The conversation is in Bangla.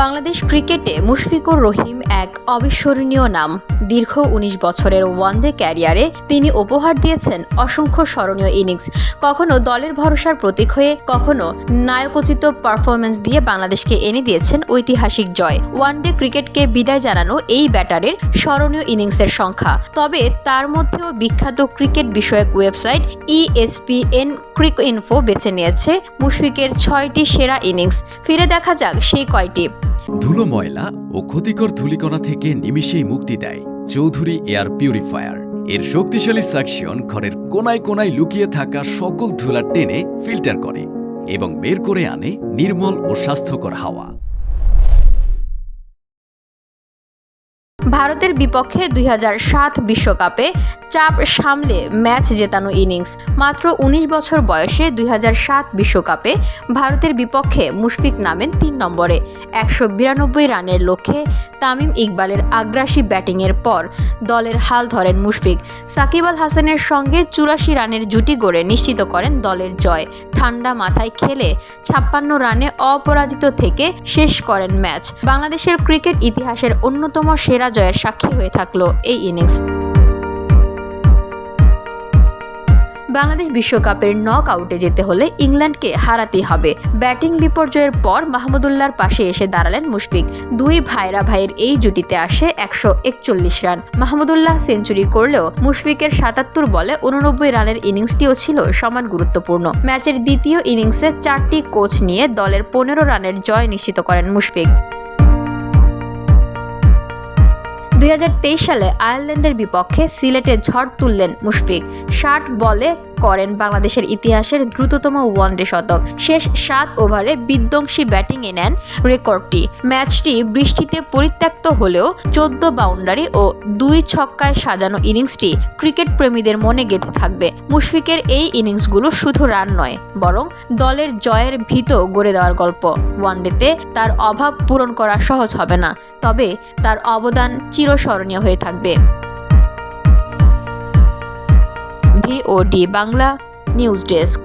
বাংলাদেশ ক্রিকেটে মুশফিকুর রহিম এক অবিস্মরণীয় নাম। দীর্ঘ ১৯ বছরের ওয়ানডে ক্যারিয়ারে তিনি উপহার দিয়েছেন অসংখ্য স্মরণীয় ইনিংস। কখনো দলের ভরসার প্রতীক হয়ে, কখনো নায়কোচিত পারফরম্যান্স দিয়ে বাংলাদেশকে এনে দিয়েছেন ঐতিহাসিক জয়। ওয়ানডে ক্রিকেটকে বিদায় জানানো এই ব্যাটারের স্মরণীয় ইনিংসের সংখ্যা। তবে তার মধ্যেও বিখ্যাত ক্রিকেট বিষয়ক ওয়েবসাইট ESPN ক্রিকইনফো বেছে নিয়েছে মুশফিকের ৬টি সেরা ইনিংস। ফিরে দেখা যাক সেই কয়টি। ধুলো, ময়লা ও ক্ষতিকর ধূলিকণা থেকে নিমিষেই মুক্তি দেয় চৌধুরী এয়ার পিউরিফায়ার। এর শক্তিশালী সাকশন ঘরের কোনায় কোনায় লুকিয়ে থাকা সকল ধুলা টেনে ফিল্টার করে এবং বের করে আনে নির্মল ও স্বাস্থ্যকর হাওয়া। ভারতের বিপক্ষে ২০০৭ বিশ্বকাপে চাপ সামলে ম্যাচ জেতানো ইনিংস। মাত্র ১৯ বছর বয়সে ২০০৭ বিশ্বকাপে ভারতের বিপক্ষে মুশফিক নামেন ৩ নম্বরে। ১৯২ রানের লক্ষ্যে তামিম ইকবালের আগ্রাসী ব্যাটিংয়ের পর দলের হাল ধরেন মুশফিক। সাকিব আল হাসানের সঙ্গে ৮৪ রানের জুটি গড়ে নিশ্চিত করেন দলের জয়। ঠান্ডা মাথায় খেলে ৫৬ রানে অপরাজিত থেকে শেষ করেন ম্যাচ। বাংলাদেশের ক্রিকেট ইতিহাসের অন্যতম সেরা জয়ের সাক্ষী হয়ে থাকলো এই ইনিংস। বাংলাদেশ বিশ্বকাপের নক আউটে যেতে হলে ইংল্যান্ডকে হারাতেই হবে। ব্যাটিং বিপর্যয়ের পর মাহমুদুল্লাহর পাশে এসে দাঁড়ালেন মুশফিক। দুই ভাইয়ের এই জুটিতে আসে ১৪১ রান। মাহমুদুল্লাহ সেঞ্চুরি করলেও মুশফিকের ৭৭ বলে ৮৯ রানের ইনিংসটিও ছিল সমান গুরুত্বপূর্ণ। ম্যাচের দ্বিতীয় ইনিংসে ৪টি কোচ নিয়ে দলের ১৫ রানের জয় নিশ্চিত করেন মুশফিক। ২০২৩ সালে আয়ারল্যান্ডের বিপক্ষে সিলেটে ঝড় তুললেন মুশফিক। ৬০ বলে করেন বাংলাদেশের ইতিহাসের দ্রুততম ওয়ানডে শতক। শেষ ৭ ওভারে বিধ্বংসী ব্যাটিংয়ে নেন রেকর্ডটি। ম্যাচটি বৃষ্টিতে পরিত্যক্ত হলেও ১৪ বাউন্ডারি ও ২ ছক্কায় সাজানো ইনিংসটি ক্রিকেট প্রেমীদের মনে গেঁথে থাকবে। মুশফিকের এই ইনিংসগুলো শুধু রান নয়, বরং দলের জয়ের ভিত গড়ে দেওয়ার গল্প। ওয়ানডেতে তার অভাব পূরণ করা সহজ হবে না, তবে তার অবদান চিরস্মরণীয় হয়ে থাকবে। VOD Bangla news desk.